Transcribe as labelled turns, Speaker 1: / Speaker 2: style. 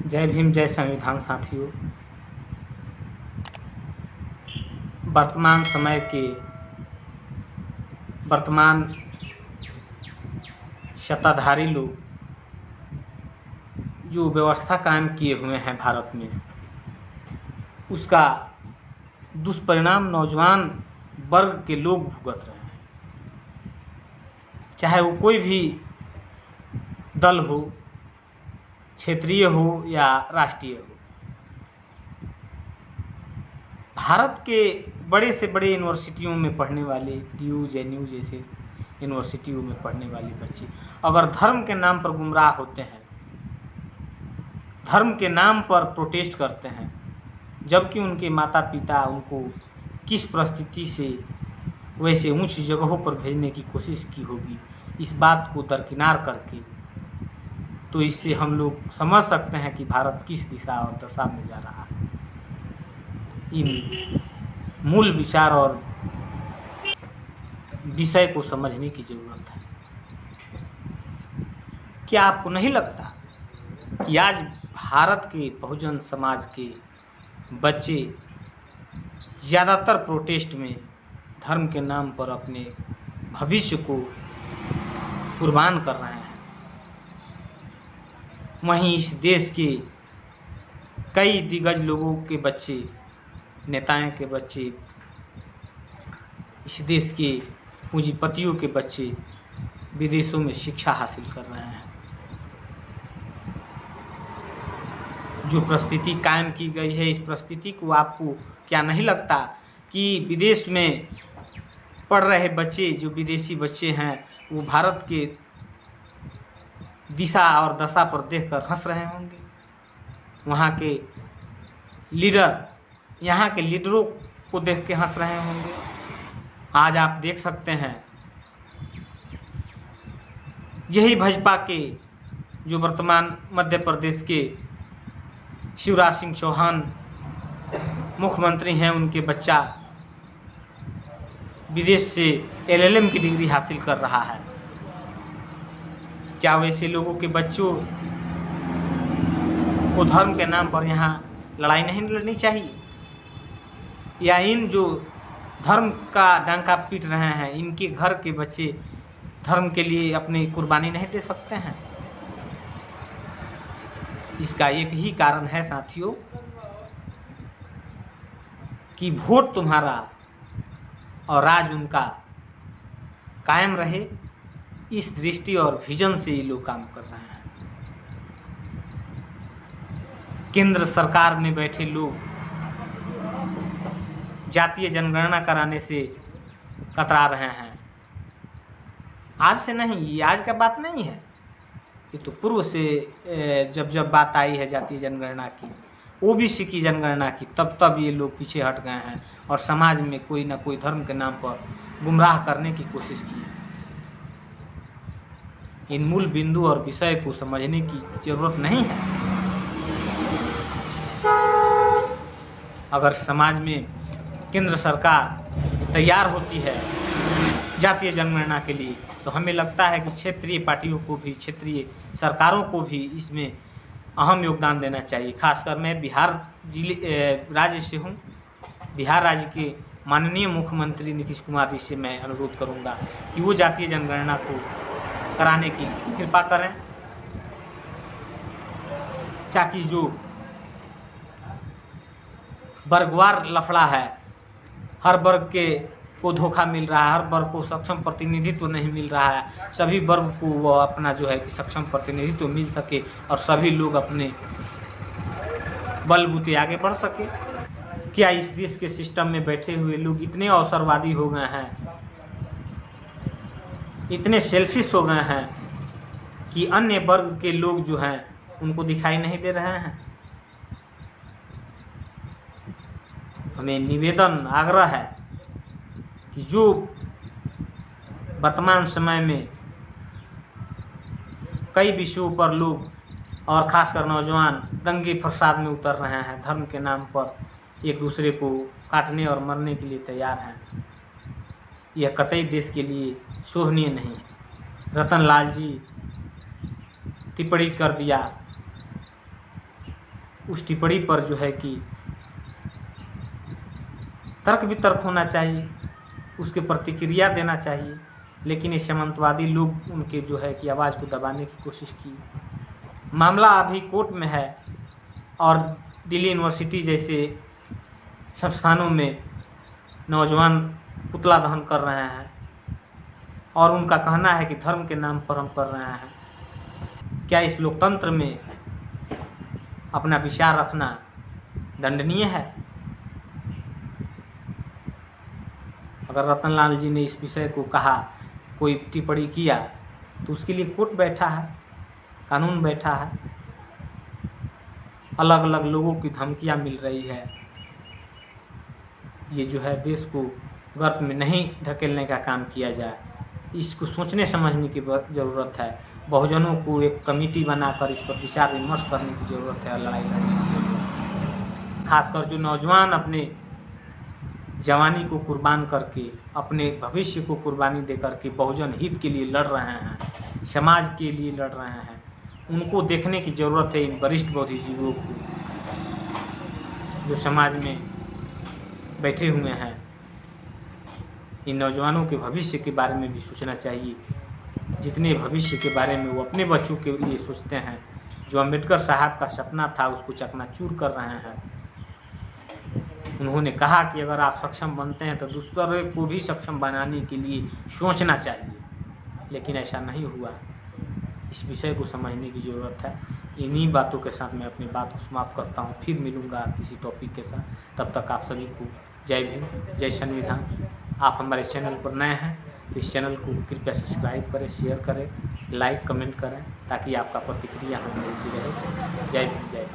Speaker 1: जय भीम, जय संविधान। साथियों, वर्तमान समय के वर्तमान सत्ताधारी लोग जो व्यवस्था कायम किए हुए हैं भारत में, उसका दुष्परिणाम नौजवान वर्ग के लोग भुगत रहे हैं। चाहे वो कोई भी दल हो, क्षेत्रीय हो या राष्ट्रीय हो। भारत के बड़े से बड़े यूनिवर्सिटियों में पढ़ने वाले, DU, JNU जैसे यूनिवर्सिटियों में पढ़ने वाले बच्चे अगर धर्म के नाम पर गुमराह होते हैं, धर्म के नाम पर प्रोटेस्ट करते हैं, जबकि उनके माता पिता उनको किस परिस्थिति से वैसे ऊंची जगहों पर भेजने की कोशिश की होगी, इस बात को दरकिनार करके, तो इससे हम लोग समझ सकते हैं कि भारत किस दिशा और दशा में जा रहा है। इन मूल विचार और विषय को समझने की जरूरत है। क्या आपको नहीं लगता कि आज भारत के बहुजन समाज के बच्चे ज़्यादातर प्रोटेस्ट में धर्म के नाम पर अपने भविष्य को कुर्बान कर रहे हैं? वहीं इस देश के कई दिग्गज लोगों के बच्चे, नेताओं के बच्चे, इस देश के पूंजीपतियों के बच्चे विदेशों में शिक्षा हासिल कर रहे हैं। जो परिस्थिति कायम की गई है, इस परिस्थिति को आपको क्या नहीं लगता कि विदेश में पढ़ रहे बच्चे, जो विदेशी बच्चे हैं, वो भारत के दिशा और दशा पर देखकर हंस रहे होंगे? वहाँ के लीडर यहाँ के लीडरों को देख के हंस रहे होंगे। आज आप देख सकते हैं, यही भाजपा के जो वर्तमान मध्य प्रदेश के शिवराज सिंह चौहान मुख्यमंत्री हैं, उनके बच्चा विदेश से LLM की डिग्री हासिल कर रहा है। क्या वैसे लोगों के बच्चों को धर्म के नाम पर यहाँ लड़ाई नहीं लड़नी चाहिए? या इन जो धर्म का डंका पीट रहे हैं, इनके घर के बच्चे धर्म के लिए अपनी कुर्बानी नहीं दे सकते हैं? इसका एक ही कारण है साथियों, कि वोट तुम्हारा और राज उनका कायम रहे। इस दृष्टि और विजन से ये लोग काम कर रहे हैं। केंद्र सरकार में बैठे लोग जातीय जनगणना कराने से कतरा रहे हैं। आज से नहीं, ये आज का बात नहीं है, ये तो पूर्व से जब बात आई है जातीय जनगणना की, OBC की जनगणना की, तब ये लोग पीछे हट गए हैं और समाज में कोई ना कोई धर्म के नाम पर गुमराह करने की कोशिश की है। इन मूल बिंदु और विषय को समझने की जरूरत नहीं है। अगर समाज में केंद्र सरकार तैयार होती है जातीय जनगणना के लिए, तो हमें लगता है कि क्षेत्रीय पार्टियों को भी, क्षेत्रीय सरकारों को भी इसमें अहम योगदान देना चाहिए। खासकर मैं बिहार राज्य से हूँ। बिहार राज्य के माननीय मुख्यमंत्री नीतीश कुमार जी से मैं अनुरोध करूँगा कि वो जातीय जनगणना को कराने की कृपा करें, ताकि जो वर्गवार लफड़ा है, हर वर्ग के को धोखा मिल रहा है, हर वर्ग को सक्षम प्रतिनिधित्व नहीं मिल रहा है, सभी वर्ग को वो अपना जो है कि सक्षम प्रतिनिधित्व मिल सके और सभी लोग अपने बलबूते आगे बढ़ सके। क्या इस देश के सिस्टम में बैठे हुए लोग इतने अवसरवादी हो गए हैं, इतने सेल्फिश हो गए हैं कि अन्य वर्ग के लोग जो हैं उनको दिखाई नहीं दे रहे हैं? हमें निवेदन, आग्रह है कि जो वर्तमान समय में कई विषयों पर लोग और खासकर नौजवान दंगे फसाद में उतर रहे हैं, धर्म के नाम पर एक दूसरे को काटने और मरने के लिए तैयार हैं, यह कतई देश के लिए शोभनीय नहीं है। रतन लाल जी टिप्पणी कर दिया उस टिप्पणी पर जो है कि तर्क वितर्क होना चाहिए, उसके प्रतिक्रिया देना चाहिए, लेकिन ये सामंतवादी लोग उनके जो है कि आवाज़ को दबाने की कोशिश की। मामला अभी कोर्ट में है और दिल्ली यूनिवर्सिटी जैसे संस्थानों में नौजवान पुतला दहन कर रहे हैं और उनका कहना है कि धर्म के नाम पर हम कर रहे हैं। क्या इस लोकतंत्र में अपना विचार रखना दंडनीय है? अगर रतनलाल जी ने इस विषय को कहा, कोई टिप्पणी किया, तो उसके लिए कोर्ट बैठा है, कानून बैठा है। अलग अलग लोगों की धमकियां मिल रही है। ये जो है देश को गर्त में नहीं ढकेलने का काम किया जाए, इसको सोचने समझने की ज़रूरत है। बहुजनों को एक कमेटी बनाकर इस पर विचार विमर्श करने की ज़रूरत है, लड़ाई लड़ने की ज़रूरत। खासकर जो नौजवान अपने जवानी को कुर्बान करके, अपने भविष्य को कुर्बानी दे करके बहुजन हित के लिए लड़ रहे हैं, समाज के लिए लड़ रहे हैं, उनको देखने की ज़रूरत है। इन वरिष्ठ बुद्धिजीवियों को जो समाज में बैठे हुए हैं, इन नौजवानों के भविष्य के बारे में भी सोचना चाहिए। जितने भविष्य के बारे में वो अपने बच्चों के लिए सोचते हैं, जो अम्बेडकर साहब का सपना था उसको चकनाचूर कर रहे हैं। उन्होंने कहा कि अगर आप सक्षम बनते हैं तो दूसरे को भी सक्षम बनाने के लिए सोचना चाहिए, लेकिन ऐसा नहीं हुआ। इस विषय को समझने की ज़रूरत है। इन्हीं बातों के साथ मैं अपनी बात को समाप्त करता हूँ। फिर मिलूँगा किसी टॉपिक के साथ। तब तक आप सभी को जय भीम, जय संविधान। आप हमारे चैनल पर नए हैं तो इस चैनल को कृपया सब्सक्राइब करें, शेयर करें, लाइक कमेंट करें, ताकि आपका प्रतिक्रिया हमें मिलती रहे। जय भीम, जय